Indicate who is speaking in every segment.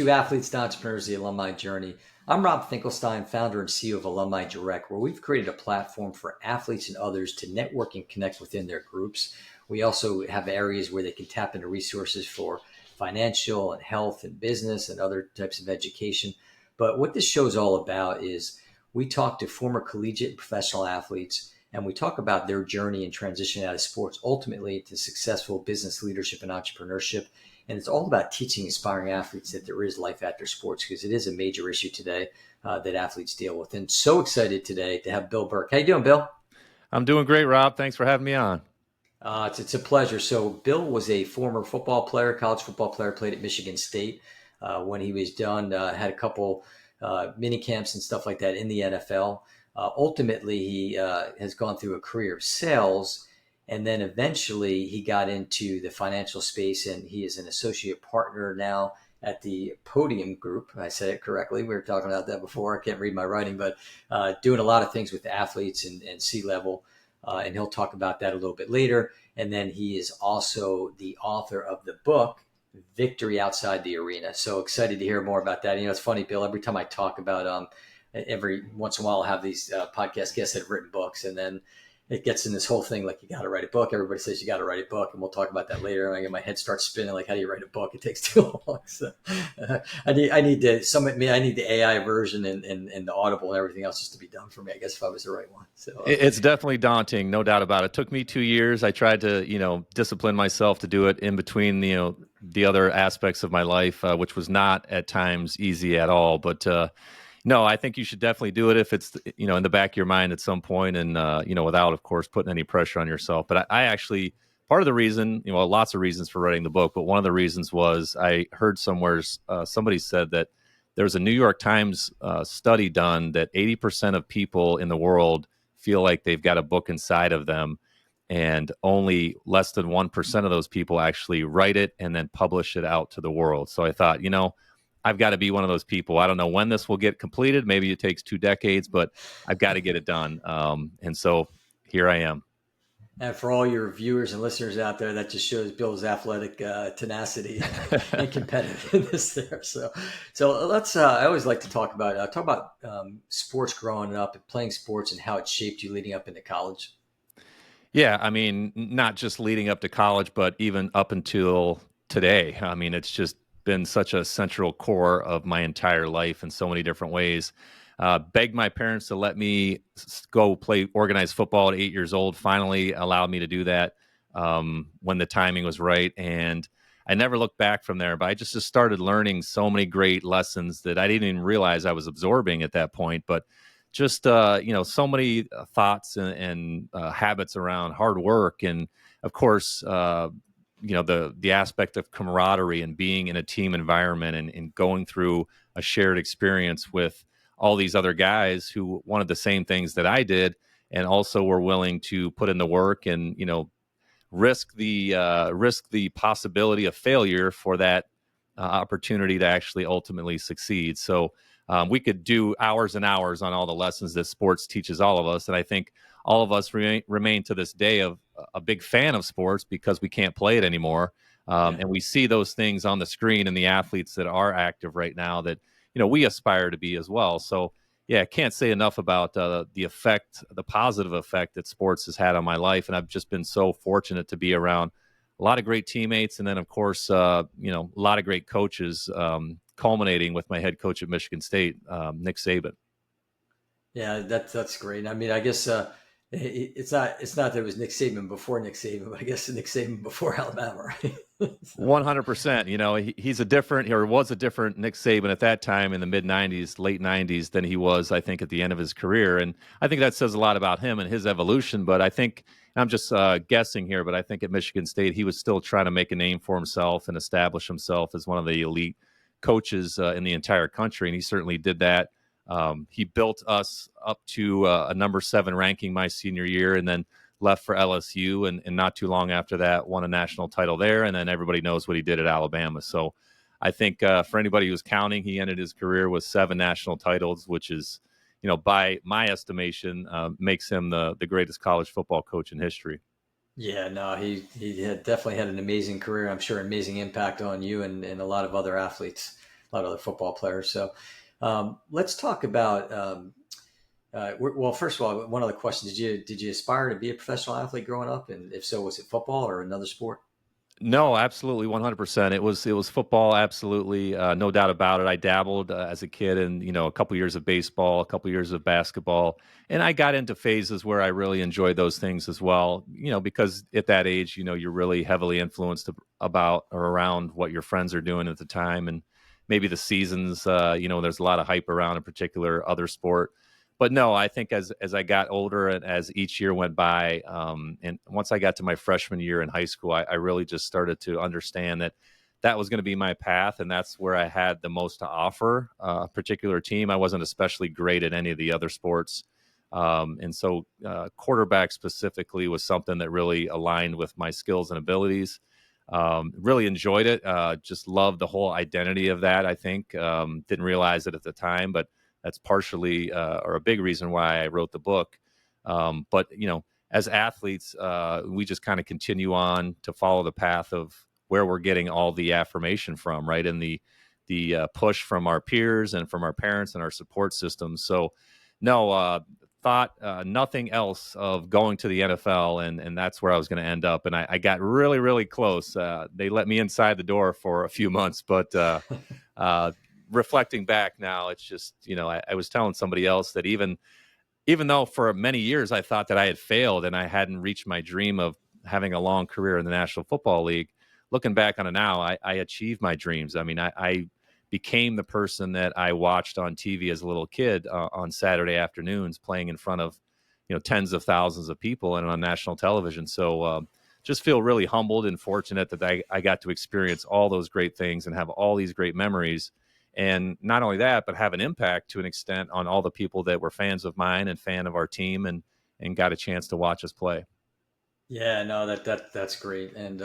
Speaker 1: to Athletes to Entrepreneurs, the Alumni Journey. I'm Rob Finkelstein, founder and CEO of Alumni Direct, where we've created a platform for athletes and others to network and connect within their groups. We also have areas where they can tap into resources for financial and health and business and other types of education. But what this show is all about is we talk to former collegiate and professional athletes, and we talk about their journey and transition out of sports, ultimately to successful business leadership and entrepreneurship. And it's all about teaching aspiring athletes that there is life after sports, because it is a major issue today that athletes deal with. And so excited today to have Bill Burke. How you doing, Bill?
Speaker 2: I'm doing great, Rob. Thanks for having me on.
Speaker 1: It's a pleasure. So Bill was a former football player, college football player, played at Michigan State. When he was done, had a couple mini camps and stuff like that in the NFL. Ultimately, he has gone through a career of sales, and then eventually he got into the financial space, and he is an associate partner now at the Podium Group. I said it correctly. We were talking about that before. I can't read my writing, but doing a lot of things with athletes and C-level, and he'll talk about that a little bit later. And then he is also the author of the book, Victory Outside the Arena. So excited to hear more about that. You know, it's funny, Bill, every time I talk about every once in a while I'll have these podcast guests that have written books, and then it gets in this whole thing like you got to write a book. Everybody says you got to write a book, and we'll talk about that later. And my head starts spinning like, how do you write a book? It takes too long. So I need the AI version and the Audible and everything else just to be done for me, I guess, if I was the right one. So
Speaker 2: it's definitely daunting, no doubt about it. It took me 2 years. I tried to discipline myself to do it in between the other aspects of my life, which was not at times easy at all. But no, I think you should definitely do it if it's, in the back of your mind at some point, and, without, of course, putting any pressure on yourself. But I actually, part of the reason, lots of reasons for writing the book, but one of the reasons was I heard somewhere, somebody said that there was a New York Times study done that 80% of people in the world feel like they've got a book inside of them, and only less than 1% of those people actually write it and then publish it out to the world. So I thought, I've got to be one of those people. I don't know when this will get completed. Maybe it takes 2 decades, but I've got to get it done. And so here I am.
Speaker 1: And for all your viewers and listeners out there, that just shows Bill's athletic tenacity and competitiveness there. So let's. I always like to talk about sports growing up and playing sports and how it shaped you leading up into college.
Speaker 2: Yeah, I mean, not just leading up to college, but even up until today. I mean, it's just been such a central core of my entire life in so many different ways. Begged my parents to let me go play organized football at 8 years old, finally allowed me to do that when the timing was right. And I never looked back from there, but I just started learning so many great lessons that I didn't even realize I was absorbing at that point. But just, so many thoughts and habits around hard work. And of course, the aspect of camaraderie and being in a team environment and going through a shared experience with all these other guys who wanted the same things that I did, and also were willing to put in the work and, risk the possibility of failure for that opportunity to actually ultimately succeed. So we could do hours and hours on all the lessons that sports teaches all of us. And I think all of us remain to this day of a big fan of sports because we can't play it anymore. And we see those things on the screen and the athletes that are active right now that, we aspire to be as well. So, yeah, I can't say enough about the positive effect that sports has had on my life. And I've just been so fortunate to be around a lot of great teammates. And then, of course, a lot of great coaches, culminating with my head coach at Michigan State, Nick Saban.
Speaker 1: Yeah, that's great. I mean, I guess it's not that it was Nick Saban before Nick Saban, but I guess Nick Saban before Alabama, right?
Speaker 2: 100%. He's was a different Nick Saban at that time in the late 90s than he was, I think, at the end of his career. And I think that says a lot about him and his evolution. But I think, I'm just guessing here, but I think at Michigan State, he was still trying to make a name for himself and establish himself as one of the elite coaches in the entire country. And he certainly did that. He built us up to a number 7 ranking my senior year, and then left for LSU, and not too long after that won a national title there. And then everybody knows what he did at Alabama. So I think for anybody who's counting, he ended his career with 7 national titles, which is, by my estimation, makes him the greatest college football coach in history.
Speaker 1: Yeah, no, he had definitely had an amazing career. I'm sure amazing impact on you and a lot of other athletes a lot of other football players. So let's talk about. Well, first of all, one other question: did you aspire to be a professional athlete growing up, and if so, was it football or another sport?
Speaker 2: No, absolutely, 100%. It was football, absolutely, no doubt about it. I dabbled as a kid in a couple years of baseball, a couple years of basketball, and I got into phases where I really enjoyed those things as well. Because at that age, you're really heavily influenced about or around what your friends are doing at the time, and maybe the seasons. There's a lot of hype around a particular other sport. But no, I think as I got older and as each year went by, and once I got to my freshman year in high school, I really just started to understand that that was going to be my path, and that's where I had the most to offer. A particular team, I wasn't especially great at any of the other sports, and so quarterback specifically was something that really aligned with my skills and abilities. Really enjoyed it. Just loved the whole identity of that. I think didn't realize it at the time, but that's partially or a big reason why I wrote the book. But as athletes, we just kind of continue on to follow the path of where we're getting all the affirmation from, right? And the push from our peers and from our parents and our support systems. So, no, thought nothing else of going to the NFL, and that's where I was going to end up. And I got really, really close. They let me inside the door for a few months, but uh, reflecting back now, it's just, I was telling somebody else that even though for many years I thought that I had failed and I hadn't reached my dream of having a long career in the National Football League, looking back on it now, I achieved my dreams. I mean, I became the person that I watched on TV as a little kid on Saturday afternoons, playing in front of tens of thousands of people and on national television. So just feel really humbled and fortunate that I got to experience all those great things and have all these great memories. And not only that, but have an impact to an extent on all the people that were fans of mine and fan of our team and got a chance to watch us play.
Speaker 1: Yeah, no, that's great. And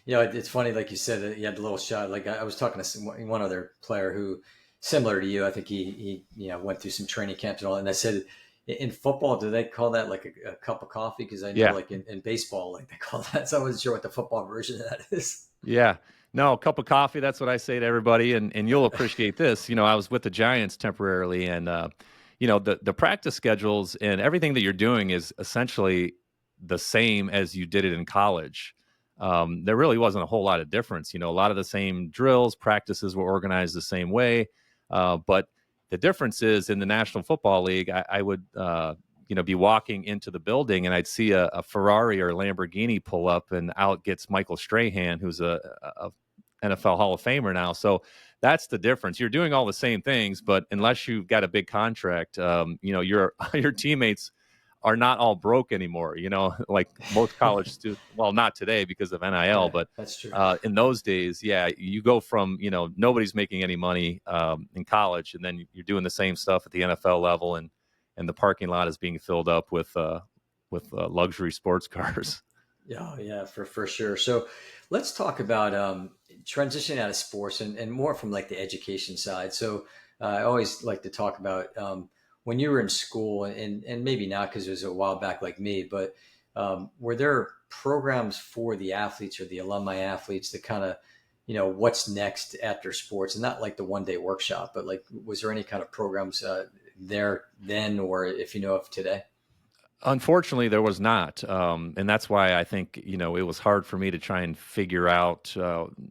Speaker 1: it's funny, like you said, that you had a little shot. Like I was talking to one other player who, similar to you, I think he went through some training camps and all. And I said, in football, do they call that like a cup of coffee? Because I know,
Speaker 2: Yeah.
Speaker 1: like in baseball, like they call that. So I wasn't sure what the football version of that is.
Speaker 2: Yeah. No, a cup of coffee. That's what I say to everybody. And you'll appreciate this. I was with the Giants temporarily, and the practice schedules and everything that you're doing is essentially the same as you did it in college. There really wasn't a whole lot of difference. A lot of the same drills, practices were organized the same way. But the difference is in the National Football League, I would be walking into the building and I'd see a Ferrari or a Lamborghini pull up, and out gets Michael Strahan, who's a NFL Hall of Famer now. So that's the difference. You're doing all the same things, but unless you've got a big contract, your teammates are not all broke anymore. Like most college students. Well, not today because of NIL,
Speaker 1: Yeah,
Speaker 2: but
Speaker 1: that's true.
Speaker 2: in those days, yeah, you go from nobody's making any money in college, and then you're doing the same stuff at the NFL level, and the parking lot is being filled up with luxury sports cars.
Speaker 1: Yeah, yeah, for sure. So let's talk about transitioning out of sports and more from like the education side. So I always like to talk about when you were in school, and maybe not because it was a while back like me, but were there programs for the athletes or the alumni athletes that kind of, what's next after sports, and not like the 1 day workshop, but like, was there any kind of programs there then, or if you know of today?
Speaker 2: Unfortunately, there was not, and that's why I think it was hard for me to try and figure out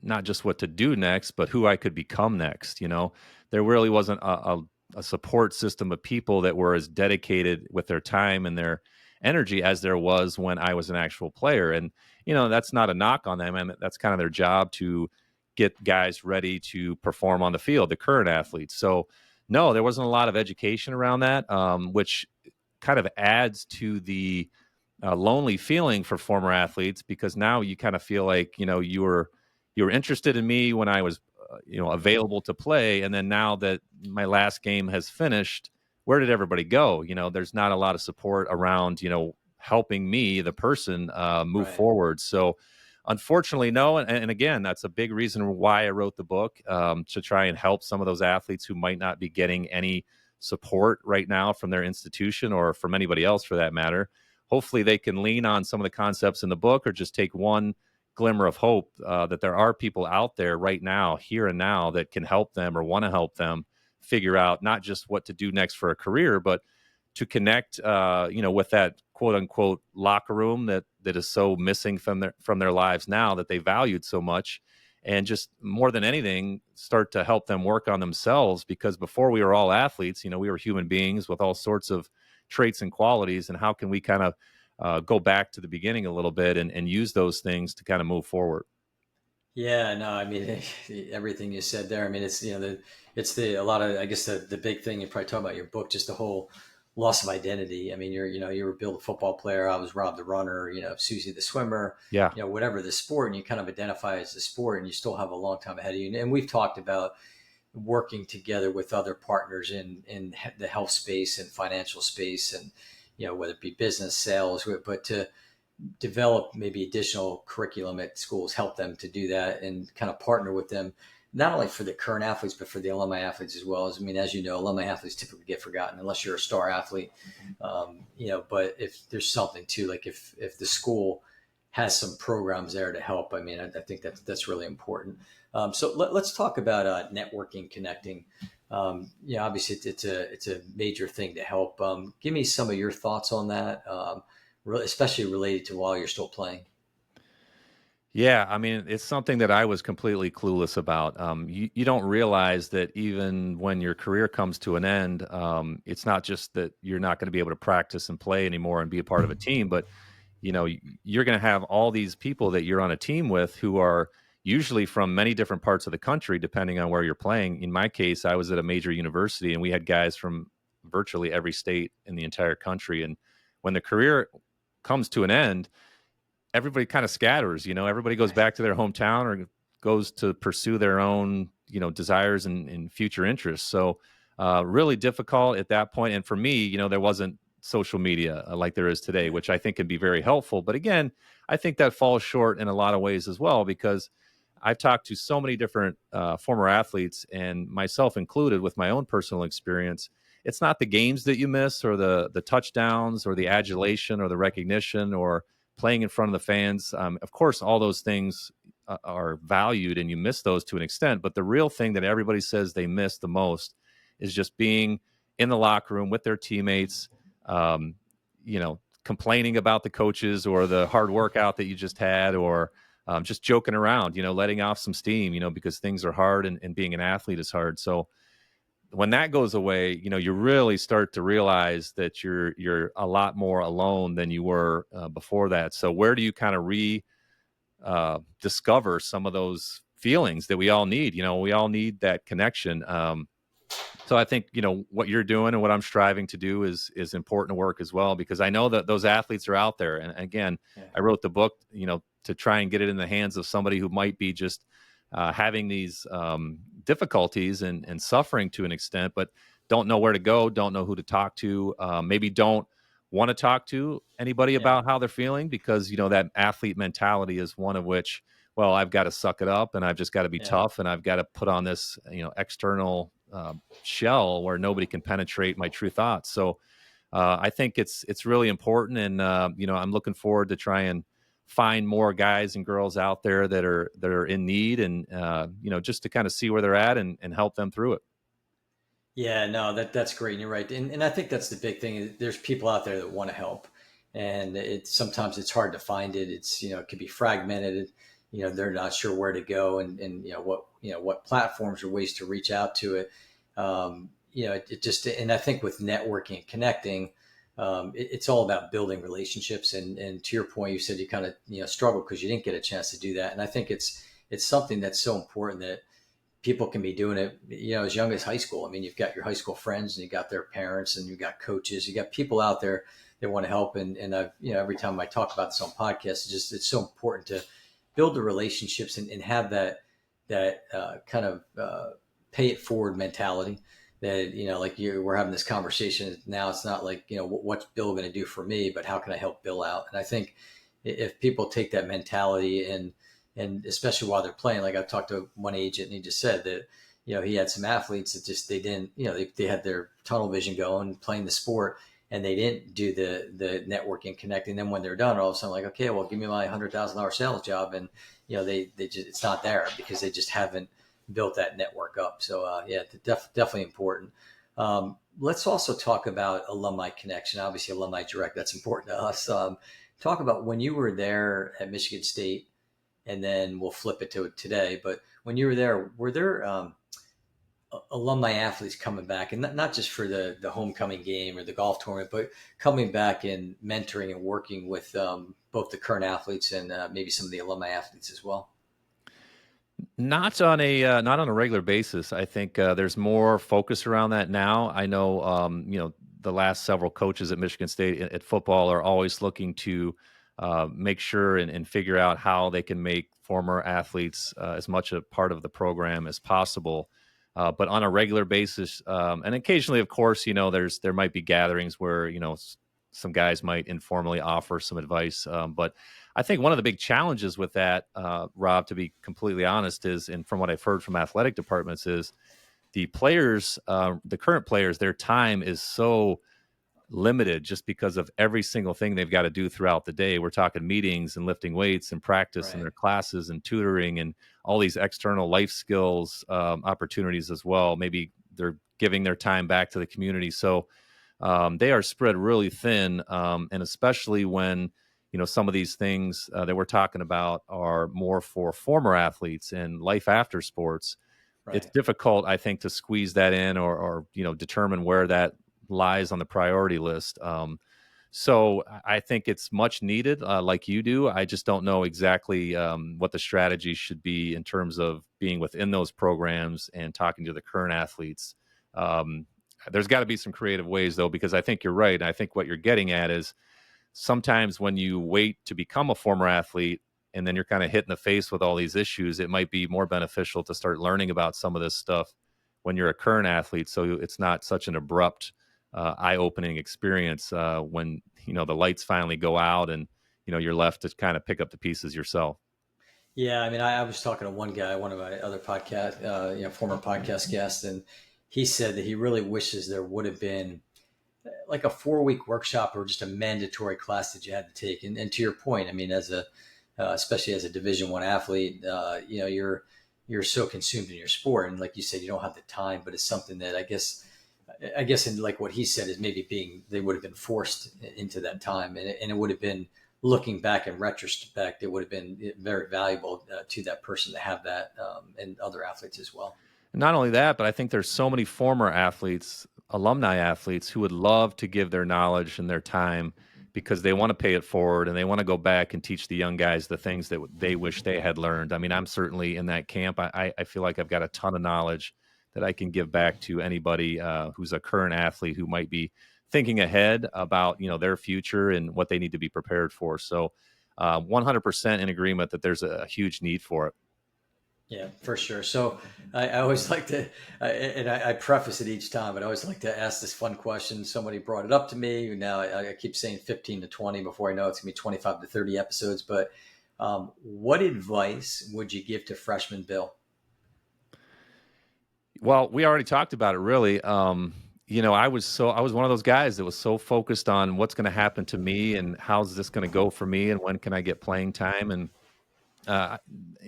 Speaker 2: not just what to do next, but who I could become next. There really wasn't a support system of people that were as dedicated with their time and their energy as there was when I was an actual player. And that's not a knock on them, and that's kind of their job to get guys ready to perform on the field, the current athletes. So no, there wasn't a lot of education around that, which kind of adds to the lonely feeling for former athletes, because now you kind of feel like you were interested in me when I was available to play, and then now that my last game has finished, where did everybody go? There's not a lot of support around helping me, the person, move
Speaker 1: Right.
Speaker 2: forward. So unfortunately, no. And again, that's a big reason why I wrote the book, to try and help some of those athletes who might not be getting any support right now from their institution or from anybody else for that matter. Hopefully they can lean on some of the concepts in the book, or just take one glimmer of hope that there are people out there right now, here and now, that can help them or want to help them figure out not just what to do next for a career, but to connect, with that quote unquote locker room that is so missing from their lives now, that they valued so much, and just more than anything, start to help them work on themselves. Because before we were all athletes, we were human beings with all sorts of traits and qualities. And how can we kind of go back to the beginning a little bit and use those things to kind of move forward?
Speaker 1: Yeah, no, I mean everything you said there. I mean, it's the a lot of, I guess the big thing you probably talk about in your book, just the whole loss of identity. I mean, you were Bill the football player, I was Rob the runner, Susie the swimmer,
Speaker 2: Yeah.
Speaker 1: whatever the sport, and you kind of identify as the sport, and you still have a long time ahead of you. And we've talked about working together with other partners in the health space and financial space, and whether it be business, sales, but to develop maybe additional curriculum at schools, help them to do that, and kind of partner with them, not only for the current athletes, but for the alumni athletes as well. As I mean, as you know, alumni athletes typically get forgotten unless you're a star athlete. But if there's something too, like if the school has some programs there to help, I mean, I think that's really important. So let's talk about networking, connecting. Obviously it's a major thing to help. Give me some of your thoughts on that. Especially related to while you're still playing.
Speaker 2: Yeah, I mean, it's something that I was completely clueless about. You don't realize that even when your career comes to an end, it's not just that you're not going to be able to practice and play anymore and be a part of a team, but you're going to have all these people that you're on a team with who are usually from many different parts of the country, depending on where you're playing. In my case, I was at a major university, and we had guys from virtually every state in the entire country. And when the career comes to an end, everybody kind of scatters. Everybody goes back to their hometown or goes to pursue their own desires and future interests. So really difficult at that point. And for me, there wasn't social media like there is today, which I think can be very helpful. But again, I think that falls short in a lot of ways as well, because I've talked to so many different former athletes, and myself included, with my own personal experience. It's not the games that you miss, or the touchdowns, or the adulation, or the recognition, or playing in front of the fans. Of course, all those things are valued, and you miss those to an extent. But the real thing that everybody says they miss the most is just being in the locker room with their teammates, complaining about the coaches or the hard workout that you just had, or just joking around, letting off some steam, because things are hard, and being an athlete is hard. So when that goes away, you really start to realize that you're a lot more alone than you were before that. So where do you kind of discover some of those feelings that we all need? We all need that connection. So I think, what you're doing and what I'm striving to do is important work as well, because I know that those athletes are out there. And again,
Speaker 1: Yeah.
Speaker 2: I wrote the book, to try and get it in the hands of somebody who might be just having these difficulties and suffering to an extent, but don't know where to go, don't know who to talk to, maybe don't want to talk to anybody
Speaker 1: Yeah.
Speaker 2: about how they're feeling, because, that athlete mentality is one of which, well, I've got to suck it up, and I've just got to be
Speaker 1: Yeah.
Speaker 2: tough, and I've got to put on this, external shell where nobody can penetrate my true thoughts. So I think it's really important. And, I'm looking forward to try and find more guys and girls out there that are in need, and, just to kind of see where they're at and help them through it.
Speaker 1: Yeah, no, that's great. And you're right. And I think that's the big thing is there's people out there that want to help, and sometimes it's hard to find it. It's, it could be fragmented. They're not sure where to go, and what platforms or ways to reach out to it. It just, and I think with networking and connecting, it's all about building relationships. And to your point, you said you kind of, struggled because you didn't get a chance to do that. And I think it's something that's so important that people can be doing it, as young as high school. I mean, you've got your high school friends, and you got their parents, and you got coaches, you got people out there that want to help. And I've, every time I talk about this on podcasts, it's so important to build the relationships and have that kind of pay it forward mentality. That, like we're having this conversation now. It's not like, what's Bill going to do for me, but how can I help Bill out? And I think if people take that mentality, and especially while they're playing, like I've talked to one agent, and he just said that, he had some athletes that just, they didn't, they had their tunnel vision going, playing the sport, and they didn't do the networking connecting. Then when they're done, all of a sudden, like, okay, well, give me my $100,000 sales job, and they just, it's not there because they just haven't built that network up. So yeah, definitely important. Let's also talk about Alumni Connection. Obviously, Alumni Direct, that's important to us. Talk about when you were there at Michigan State, and then we'll flip it to today. But when you were there, were there alumni athletes coming back, and not just for the homecoming game or the golf tournament, but coming back and mentoring and working with both the current athletes and maybe some of the alumni athletes as well?
Speaker 2: Not on a regular basis. I think there's more focus around that now. I know the last several coaches at Michigan State at football are always looking to make sure and figure out how they can make former athletes as much a part of the program as possible. But on a regular basis, and occasionally, of course, there might be gatherings where some guys might informally offer some advice. But I think one of the big challenges with that, Rob, to be completely honest, is, and from what I've heard from athletic departments, is the players, the current players, their time is so limited just because of every single thing they've got to do throughout the day. We're talking meetings and lifting weights and practice and
Speaker 1: Right.
Speaker 2: their classes and tutoring and all these external life skills opportunities as well. Maybe they're giving their time back to the community. So they are spread really thin. And especially when, some of these things that we're talking about are more for former athletes and life after sports. It's
Speaker 1: Right.
Speaker 2: difficult, I think, to squeeze that in or determine where that lies on the priority list. So I think it's much needed, like you do. I just don't know exactly what the strategy should be in terms of being within those programs and talking to the current athletes. There's got to be some creative ways, though, because I think you're right. I think what you're getting at is sometimes when you wait to become a former athlete and then you're kind of hit in the face with all these issues, it might be more beneficial to start learning about some of this stuff when you're a current athlete. So it's not such an abrupt, eye-opening experience when, the lights finally go out and, you're left to kind of pick up the pieces yourself.
Speaker 1: Yeah, I mean, I was talking to one guy, one of my other podcast, former podcast guests, and he said that he really wishes there would have been like a 4 week workshop or just a mandatory class that you had to take. And to your point, I mean, especially as a Division I athlete, you're so consumed in your sport, and like you said, you don't have the time. But it's something that I guess, in like what he said is maybe they would have been forced into that time, and it would have been, looking back in retrospect, it would have been very valuable to that person to have that, and other athletes as well.
Speaker 2: Not only that, but I think there's so many former athletes, alumni athletes, who would love to give their knowledge and their time because they want to pay it forward and they want to go back and teach the young guys the things that they wish they had learned. I mean, I'm certainly in that camp. I feel like I've got a ton of knowledge that I can give back to anybody who's a current athlete who might be thinking ahead about their future and what they need to be prepared for. So 100% in agreement that there's a huge need for it.
Speaker 1: Yeah, for sure. So I always like to, and I preface it each time, but I always like to ask this fun question. Somebody brought it up to me. Now I keep saying 15 to 20 before I know it's going to be 25 to 30 episodes. But what advice would you give to freshman Bill?
Speaker 2: Well, we already talked about it really. I was one of those guys that was so focused on what's going to happen to me and how's this going to go for me and when can I get playing time, and uh,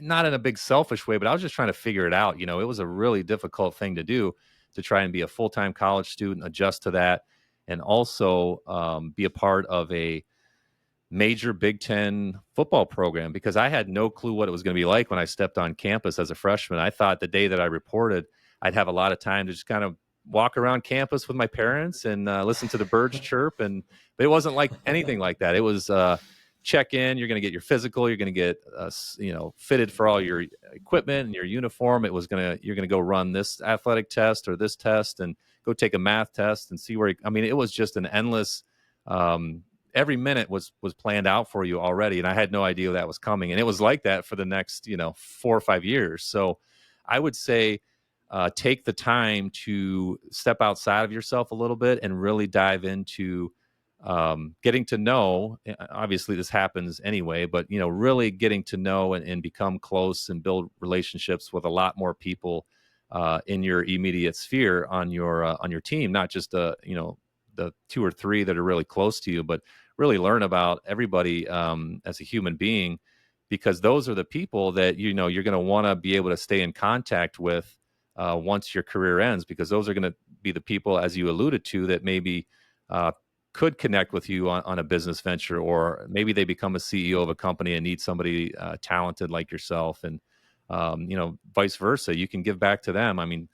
Speaker 2: not in a big selfish way, but I was just trying to figure it out. It was a really difficult thing to do, to try and be a full-time college student, adjust to that, and also be a part of a major Big Ten football program, because I had no clue what it was going to be like when I stepped on campus as a freshman. I thought the day that I reported, I'd have a lot of time to just kind of walk around campus with my parents and listen to the birds chirp. But it wasn't like anything like that. It was check in. You're going to get your physical. You're going to get fitted for all your equipment and your uniform. You're going to go run this athletic test or this test and go take a math test and see where. I mean, it was just an endless. Every minute was planned out for you already, and I had no idea that was coming. And it was like that for the next 4 or 5 years. So I would say take the time to step outside of yourself a little bit and really dive into getting to know. Obviously, this happens anyway, but really getting to know and become close and build relationships with a lot more people in your immediate sphere on your team, not just the two or three that are really close to you, but really learn about everybody as a human being, because those are the people that you're going to want to be able to stay in contact with once your career ends, because those are going to be the people, as you alluded to, that maybe could connect with you on a business venture, or maybe they become a CEO of a company and need somebody talented like yourself, and vice versa. You can give back to them. I mean,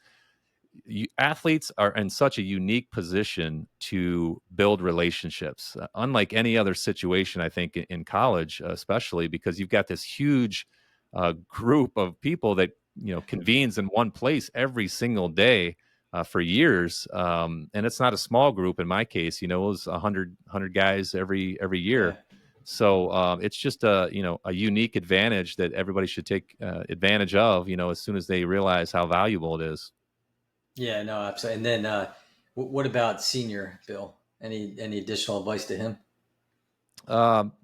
Speaker 2: athletes are in such a unique position to build relationships, unlike any other situation, I think, in college, especially because you've got this huge group of people that convenes in one place every single day for years, and it's not a small group. In my case, it was 100 guys every
Speaker 1: Yeah.
Speaker 2: year. So it's just a unique advantage that everybody should take advantage of, as soon as they realize how valuable it is.
Speaker 1: Yeah, no, absolutely. And then, what about senior Bill? Any additional advice to him?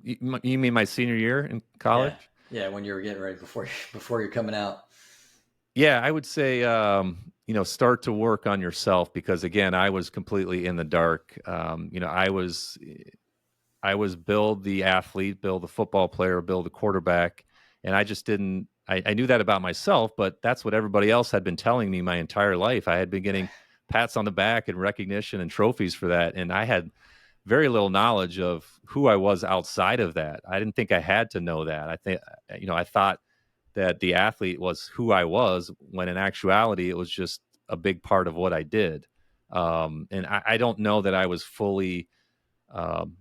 Speaker 2: You mean my senior year in
Speaker 1: Yeah,
Speaker 2: college?
Speaker 1: yeah, when you were getting ready before you're coming out.
Speaker 2: Yeah, I would say, start to work on yourself, because again, I was completely in the dark. I was Bill the athlete, Bill the football player, Bill the quarterback, and I just didn't. I knew that about myself, but that's what everybody else had been telling me my entire life. I had been getting pats on the back and recognition and trophies for that, and I had very little knowledge of who I was outside of that. I didn't think I had to know that. I thought that the athlete was who I was, when in actuality, it was just a big part of what I did. And I don't know that I was fully um,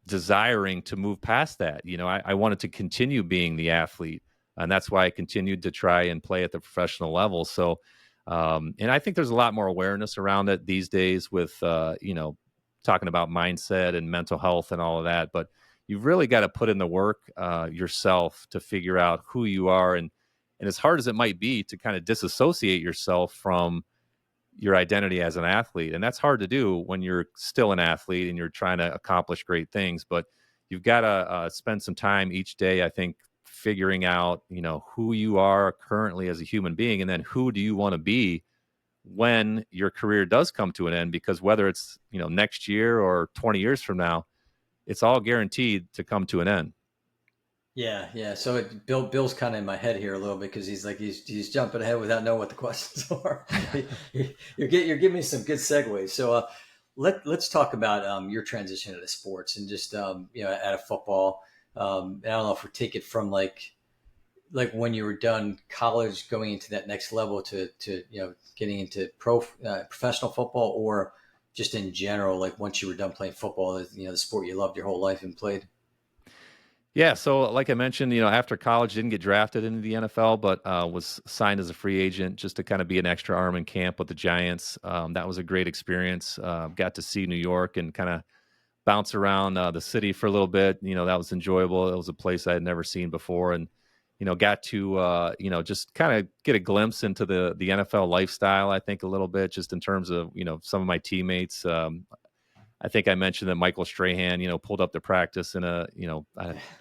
Speaker 2: desiring to move past that. I wanted to continue being the athlete, and that's why I continued to try and play at the professional level. So, and I think there's a lot more awareness around it these days with, talking about mindset and mental health and all of that. But you've really got to put in the work yourself to figure out who you are. And as hard as it might be to kind of disassociate yourself from your identity as an athlete, and that's hard to do when you're still an athlete and you're trying to accomplish great things, but you've got to spend some time each day, I think, figuring out who you are currently as a human being, and then who do you want to be when your career does come to an end, because whether it's next year or 20 years from now, it's all guaranteed to come to an end.
Speaker 1: Yeah, yeah. So Bill's kind of in my head here a little bit, because he's jumping ahead without knowing what the questions are. You're giving me some good segues. So let's talk about your transition into sports, and just out of football. And I don't know if we take it from like when you were done college, going into that next level to getting into professional football, or just in general, like once you were done playing football, the sport you loved your whole life and played.
Speaker 2: Yeah, so like I mentioned, after college, didn't get drafted into the NFL, but was signed as a free agent just to kind of be an extra arm in camp with the Giants. That was a great experience. Got to see New York and kind of bounce around the city for a little bit. That was enjoyable. It was a place I had never seen before, and got to just kind of get a glimpse into the NFL lifestyle. I think a little bit, just in terms of some of my teammates. I think I mentioned that Michael Strahan, pulled up to practice in I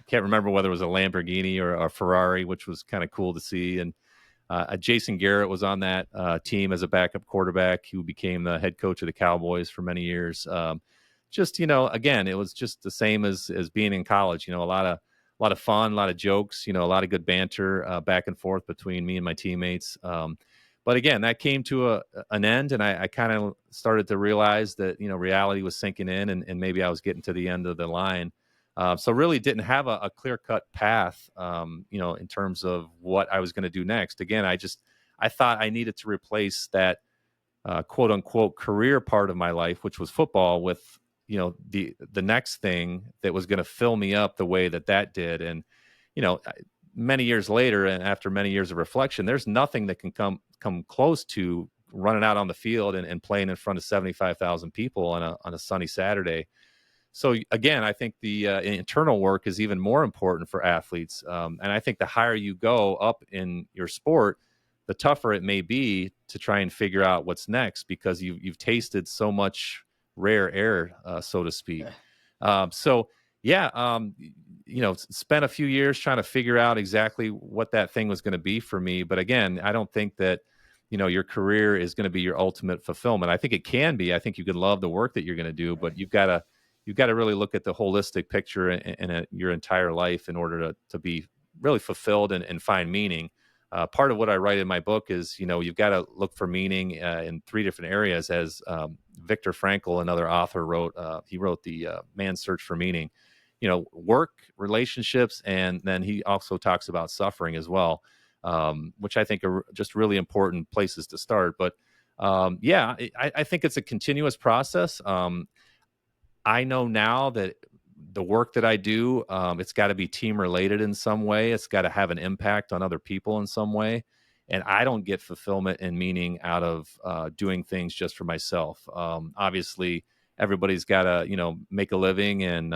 Speaker 2: can't remember whether it was a Lamborghini or a Ferrari, which was kind of cool to see. And Jason Garrett was on that team as a backup quarterback, who became the head coach of the Cowboys for many years. Just, again, it was just the same as being in college. A lot of fun, a lot of jokes, a lot of good banter back and forth between me and my teammates. But again, that came to an end, and I kind of started to realize that reality was sinking in, and maybe I was getting to the end of the line. So really didn't have a clear cut path, in terms of what I was going to do next. Again, I thought I needed to replace that quote unquote career part of my life, which was football, with the next thing that was going to fill me up the way that did. And many years later, and after many years of reflection, there's nothing that can come close to running out on the field and playing in front of 75,000 people on a sunny Saturday. So again, I think the internal work is even more important for athletes, and I think the higher you go up in your sport, the tougher it may be to try and figure out what's next, because you've tasted so much rare air, so to speak.
Speaker 1: Yeah.
Speaker 2: So yeah, spent a few years trying to figure out exactly what that thing was going to be for me. But again, I don't think that your career is going to be your ultimate fulfillment. I think it can be. I think you can love the work that you're going to do, but you've got to really look at the holistic picture in your entire life in order to be really fulfilled and find meaning. Part of what I write in my book is, you've got to look for meaning in three different areas. As Viktor Frankl, another author, wrote, he wrote the Man's Search for Meaning. Work, relationships, and then he also talks about suffering as well, which I think are just really important places to start. But yeah, I think it's a continuous process. I know now that the work that I do, it's got to be team related in some way. It's got to have an impact on other people in some way. And I don't get fulfillment and meaning out of doing things just for myself. Obviously, everybody's got to, make a living and,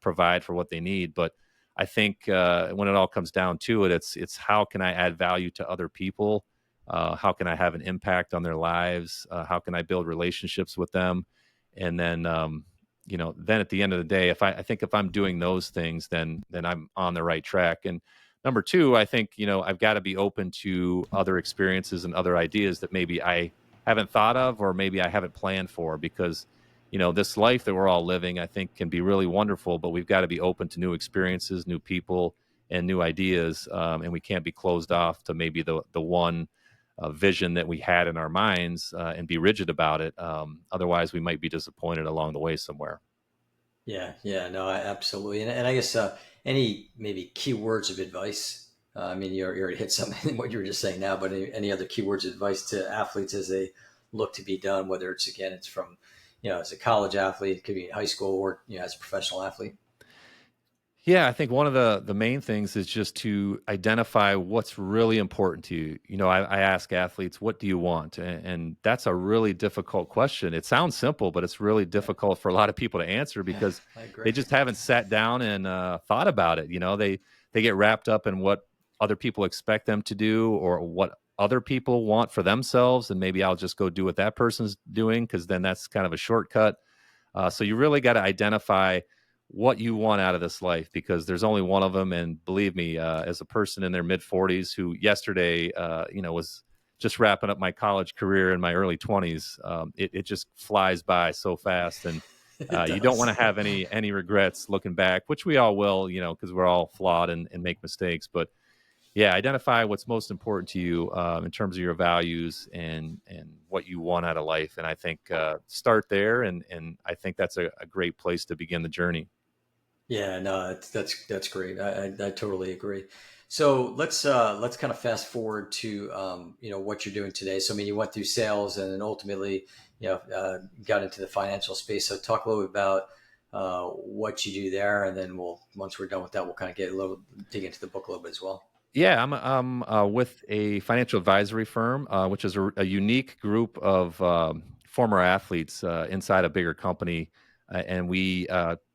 Speaker 2: provide for what they need. But I think when it all comes down to it, it's how can I add value to other people? How can I have an impact on their lives? How can I build relationships with them? And then, then at the end of the day, I think if I'm doing those things, then I'm on the right track. And number two, I think, I've got to be open to other experiences and other ideas that maybe I haven't thought of, or maybe I haven't planned for, because, this life that we're all living, I think can be really wonderful, but we've got to be open to new experiences, new people, and new ideas. And we can't be closed off to maybe the one vision that we had in our minds and be rigid about it. Otherwise, we might be disappointed along the way somewhere.
Speaker 1: Yeah, yeah, no, absolutely. And I guess any maybe key words of advice. I mean, you already hit something in what you were just saying now, but any other key words of advice to athletes as they look to be done, whether it's, again, it's from, as a college athlete, it could be in high school, or, as a professional athlete.
Speaker 2: Yeah, I think one of the main things is just to identify what's really important to you. I ask athletes, what do you want? And that's a really difficult question. It sounds simple, but it's really
Speaker 1: Yeah,
Speaker 2: difficult for a lot of people to answer
Speaker 1: yeah,
Speaker 2: because
Speaker 1: I
Speaker 2: they
Speaker 1: agree.
Speaker 2: just haven't sat down and thought about it. They get wrapped up in what other people expect them to do, or what other people want for themselves. And maybe I'll just go do what that person's doing, because then that's kind of a shortcut. So you really got to identify what you want out of this life, because there's only one of them. And believe me, as a person in their mid 40s who yesterday, was just wrapping up my college career in my early 20s, it just flies by so fast. And
Speaker 1: It
Speaker 2: you don't want
Speaker 1: does.
Speaker 2: to have any regrets looking back, which we all will, because we're all flawed and make mistakes. But yeah, identify what's most important to you in terms of your values and what you want out of life. And I think start there, and I think that's a great place to begin the journey.
Speaker 1: Yeah, no, that's great. I totally agree. So let's kind of fast forward to what you're doing today. So I mean, you went through sales and then ultimately got into the financial space. So talk a little bit about what you do there, and then once we're done with that, we'll kind of dig into the book a little bit as well.
Speaker 2: Yeah, I'm with a financial advisory firm, which is a unique group of former athletes inside a bigger company, and we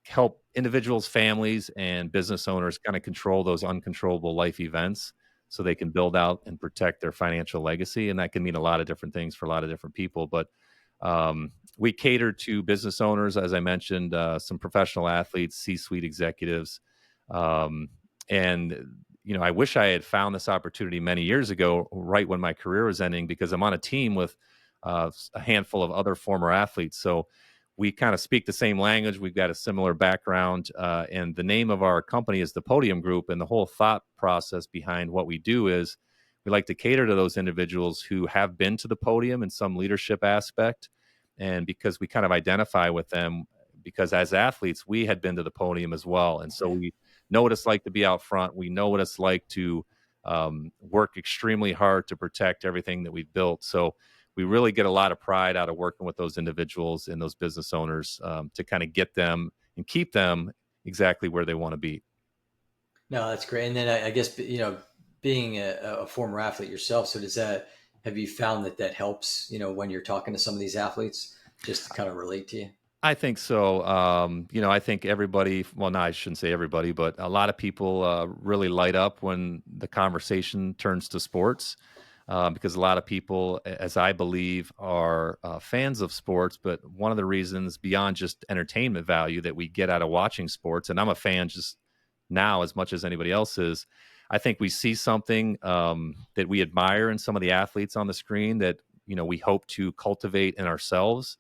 Speaker 2: help individuals, families, and business owners kind of control those uncontrollable life events, so they can build out and protect their financial legacy. And that can mean a lot of different things for a lot of different people. But we cater to business owners, as I mentioned, some professional athletes, C-suite executives, um, and I wish I had found this opportunity many years ago, right when my career was ending, because I'm on a team with a handful of other former athletes. So we kind of speak the same language. We've got a similar background. And the name of our company is the Podium Group. And the whole thought process behind what we do is we like to cater to those individuals who have been to the podium in some leadership aspect. And because we kind of identify with them, because as athletes, we had been to the podium as well. And so
Speaker 1: Yeah.
Speaker 2: we know what it's like to be out front. We know what it's like to work extremely hard to protect everything that we've built. So we really get a lot of pride out of working with those individuals and those business owners to kind of get them and keep them exactly where they want to be.
Speaker 1: No, that's great. And then I guess being a former athlete yourself, so have you found that helps when you're talking to some of these athletes, just to kind of relate to you?
Speaker 2: I think so. I think everybody, well, no, I shouldn't say everybody, but a lot of people really light up when the conversation turns to sports, because a lot of people, as I believe, are fans of sports. But one of the reasons beyond just entertainment value that we get out of watching sports, and I'm a fan just now as much as anybody else is, I think we see something that we admire in some of the athletes on the screen that, we hope to cultivate in ourselves.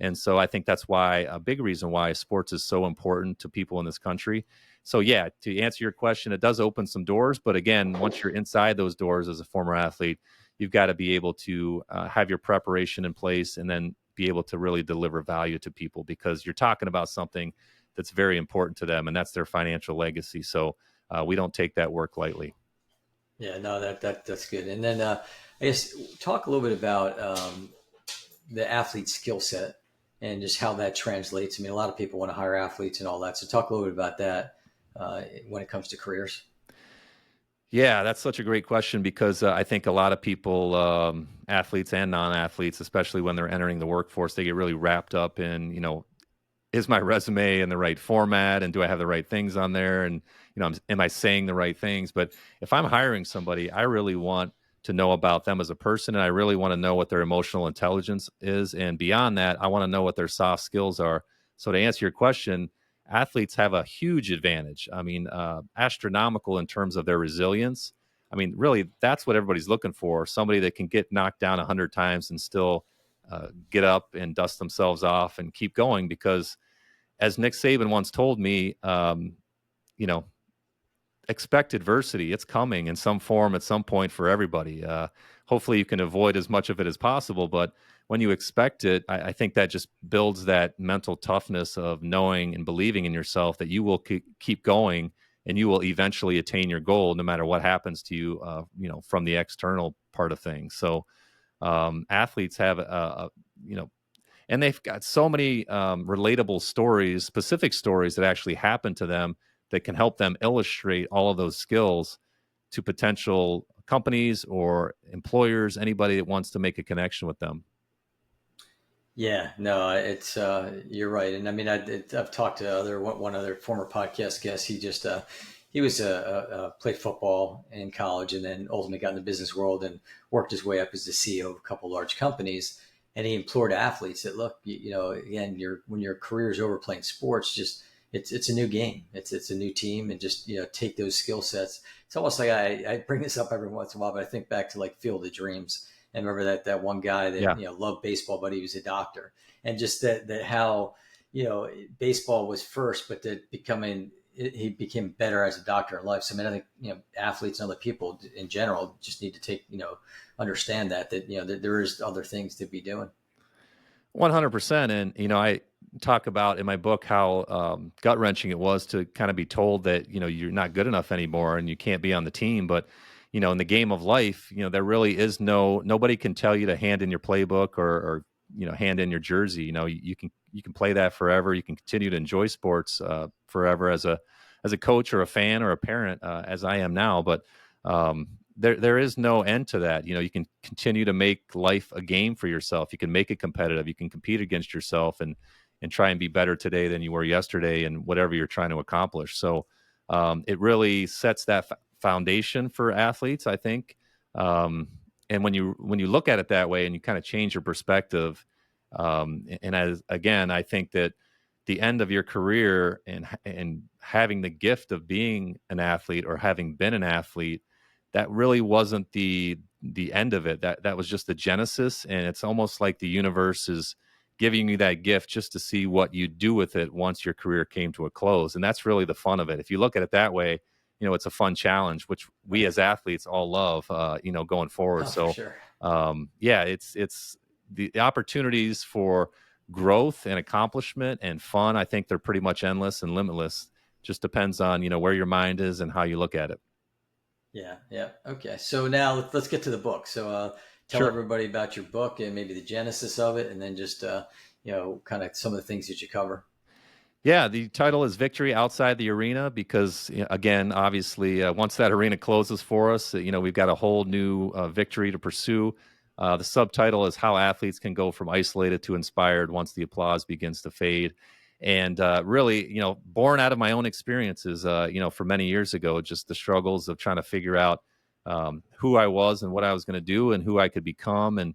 Speaker 2: And so I think that's why a big reason why sports is so important to people in this country. So yeah, to answer your question, it does open some doors. But again, once you're inside those doors as a former athlete, you've got to be able to have your preparation in place and then be able to really deliver value to people, because you're talking about something that's very important to them, and that's their financial legacy. So we don't take that work lightly.
Speaker 1: Yeah, no, that's good. And then I guess talk a little bit about the athlete skill set and just how that translates. I mean, a lot of people want to hire athletes and all that. So talk a little bit about that when it comes to careers.
Speaker 2: Yeah, that's such a great question, because I think a lot of people, athletes and non-athletes, especially when they're entering the workforce, they get really wrapped up in, is my resume in the right format, and do I have the right things on there? And, am I saying the right things? But if I'm hiring somebody, I really want to know about them as a person. And I really want to know what their emotional intelligence is. And beyond that, I want to know what their soft skills are. So to answer your question, athletes have a huge advantage. I mean, astronomical in terms of their resilience. I mean, really, that's what everybody's looking for. Somebody that can get knocked down 100 times and still get up and dust themselves off and keep going. Because as Nick Saban once told me, you know, expect adversity. It's coming in some form at some point for everybody. Hopefully you can avoid as much of it as possible. But when you expect it, I think that just builds that mental toughness of knowing and believing in yourself that you will keep going, and you will eventually attain your goal no matter what happens to you, from the external part of things. So athletes have and they've got so many relatable stories, specific stories that actually happen to them that can help them illustrate all of those skills to potential companies or employers, anybody that wants to make a connection with them.
Speaker 1: Yeah, no, it's you're right, and I mean, I've talked to one other former podcast guest. He was played football in college, and then ultimately got in the business world and worked his way up as the CEO of a couple large companies. And he implored athletes that look, again, when your career is over playing sports, just it's a new game, it's a new team, and just take those skill sets. It's almost like I bring this up every once in a while, but I think back to like Field of Dreams. And remember that one guy that
Speaker 2: Yeah.
Speaker 1: loved baseball, but he was a doctor, and just that how baseball was first, but that he became better as a doctor in life. So I mean, I think athletes and other people in general just need to understand that there is other things to be doing.
Speaker 2: 100%. And, I talk about in my book how gut wrenching it was to kind of be told that, you're not good enough anymore and you can't be on the team. But, in the game of life, there really is nobody can tell you to hand in your playbook or hand in your jersey. You can play that forever. You can continue to enjoy sports forever as a coach or a fan or a parent, as I am now. But there is no end to that. You can continue to make life a game for yourself. You can make it competitive. You can compete against yourself and try and be better today than you were yesterday and whatever you're trying to accomplish. So it really sets that foundation for athletes, I think. And when you look at it that way and you kind of change your perspective, and as again, I think that the end of your career and having the gift of being an athlete or having been an athlete, that really wasn't the end of it. That was just the genesis, and it's almost like the universe is giving you that gift just to see what you do with it once your career came to a close. And that's really the fun of it. If you look at it that way, it's a fun challenge, which we as athletes all love, going forward.
Speaker 1: Oh,
Speaker 2: So,
Speaker 1: for sure.
Speaker 2: yeah, it's the opportunities for growth and accomplishment and fun. I think they're pretty much endless and limitless. Just depends on, where your mind is and how you look at it.
Speaker 1: Yeah, yeah. Okay. So now let's get to the book. So tell
Speaker 2: Sure.
Speaker 1: everybody about your book and maybe the genesis of it, and then just kind of some of the things that you cover.
Speaker 2: Yeah, the title is Victory Outside the Arena because, again, obviously, once that arena closes for us, we've got a whole new victory to pursue. The subtitle is How Athletes Can Go From Isolated to Inspired Once the Applause Begins to Fade. And really, born out of my own experiences, for many years ago, just the struggles of trying to figure out who I was and what I was going to do and who I could become. And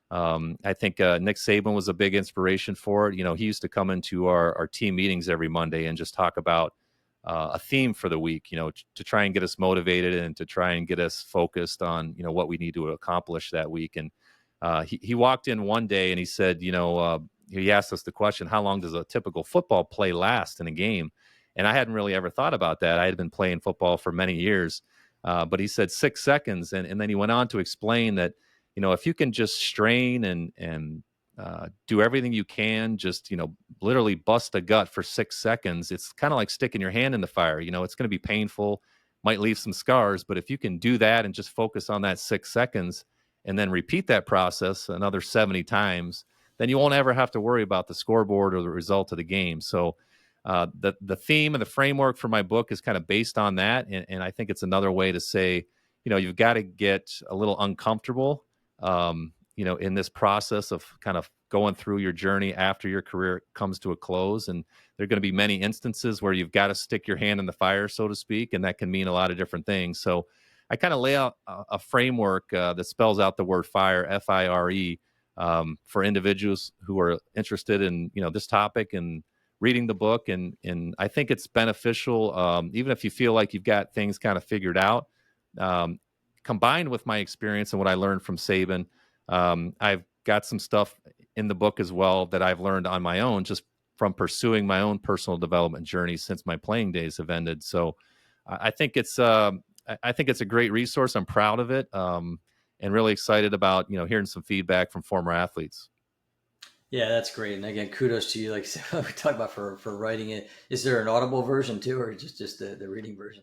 Speaker 2: I think Nick Saban was a big inspiration for it. He used to come into our team meetings every Monday and just talk about a theme for the week, to try and get us motivated and to try and get us focused on, what we need to accomplish that week. And he walked in one day and he said, he asked us the question, how long does a typical football play last in a game? And I hadn't really ever thought about that. I had been playing football for many years, but he said 6 seconds. And then he went on to explain that, if you can just strain and do everything you can, just, literally bust a gut for 6 seconds. It's kind of like sticking your hand in the fire. It's going to be painful, might leave some scars, but if you can do that and just focus on that 6 seconds and then repeat that process another 70 times, then you won't ever have to worry about the scoreboard or the result of the game. So the theme and the framework for my book is kind of based on that. And I think it's another way to say, you've got to get a little uncomfortable, in this process of kind of going through your journey after your career comes to a close. And there are going to be many instances where you've got to stick your hand in the fire, so to speak, and that can mean a lot of different things. So I kind of lay out a framework that spells out the word FIRE, F-I-R-E, for individuals who are interested in, this topic and reading the book. And I think it's beneficial, even if you feel like you've got things kind of figured out, combined with my experience and what I learned from Saban. I've got some stuff in the book as well that I've learned on my own, just from pursuing my own personal development journey since my playing days have ended. So I think it's a great resource. I'm proud of it, and really excited about, hearing some feedback from former athletes.
Speaker 1: Yeah, that's great. And again, kudos to you. Like we talked about for writing it. Is there an Audible version too, or just the reading version?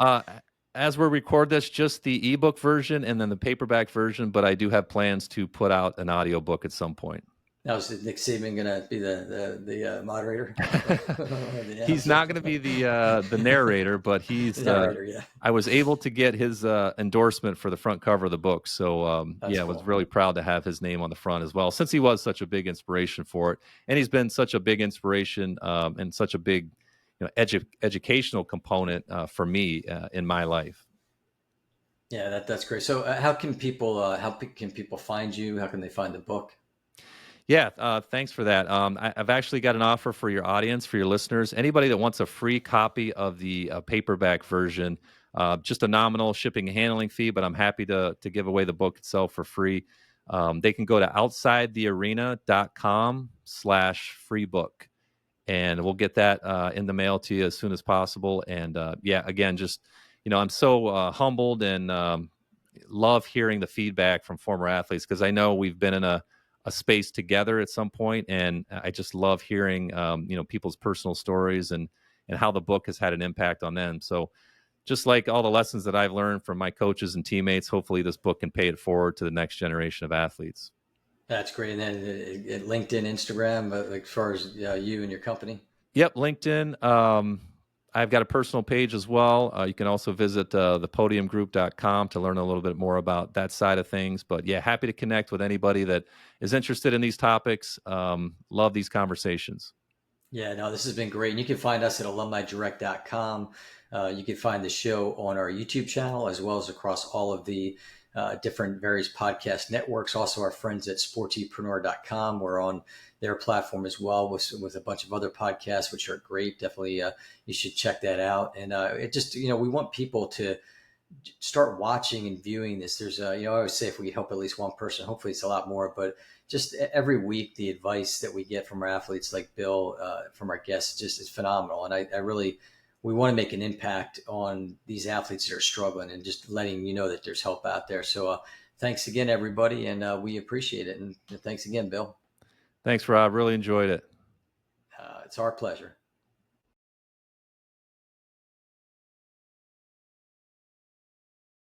Speaker 2: As we record this, just the ebook version and then the paperback version, but I do have plans to put out an audiobook at some point.
Speaker 1: Now, is Nick Saban going to be the moderator?
Speaker 2: He's not going to be the narrator, but he's the narrator, yeah. I was able to get his endorsement for the front cover of the book. So, cool. I was really proud to have his name on the front as well, since he was such a big inspiration for it. And he's been such a big inspiration and such a big educational component for me in my life.
Speaker 1: Yeah, that's great. So how can people find you? How can they find the book?
Speaker 2: Yeah, thanks for that. I've actually got an offer for your audience, for your listeners. Anybody that wants a free copy of the paperback version, just a nominal shipping and handling fee, but I'm happy to give away the book itself for free. They can go to outsidethearena.com/free book. And we'll get that in the mail to you as soon as possible. And again, just, I'm so humbled and love hearing the feedback from former athletes, because I know we've been in a space together at some point, and I just love hearing, people's personal stories and how the book has had an impact on them. So just like all the lessons that I've learned from my coaches and teammates, hopefully this book can pay it forward to the next generation of athletes.
Speaker 1: That's great. And then LinkedIn, Instagram, as far as you and your company?
Speaker 2: Yep, LinkedIn. I've got a personal page as well. You can also visit the podiumgroup.com to learn a little bit more about that side of things. But yeah, happy to connect with anybody that is interested in these topics. Love these conversations.
Speaker 1: Yeah, no, this has been great. And you can find us at alumnidirect.com. You can find the show on our YouTube channel, as well as across all of the different various podcast networks. Also, our friends at sportipreneur.com. We're on their platform as well with a bunch of other podcasts, which are great. Definitely, you should check that out. And it just, we want people to start watching and viewing this. There's, I always say if we could help at least one person, hopefully it's a lot more, but just every week, the advice that we get from our athletes like Bill, from our guests, just is phenomenal. And I really, we want to make an impact on these athletes that are struggling and just letting you know that there's help out there. So thanks again, everybody. And we appreciate it. And thanks again, Bill.
Speaker 2: Thanks, Rob. Really enjoyed it.
Speaker 1: It's our pleasure.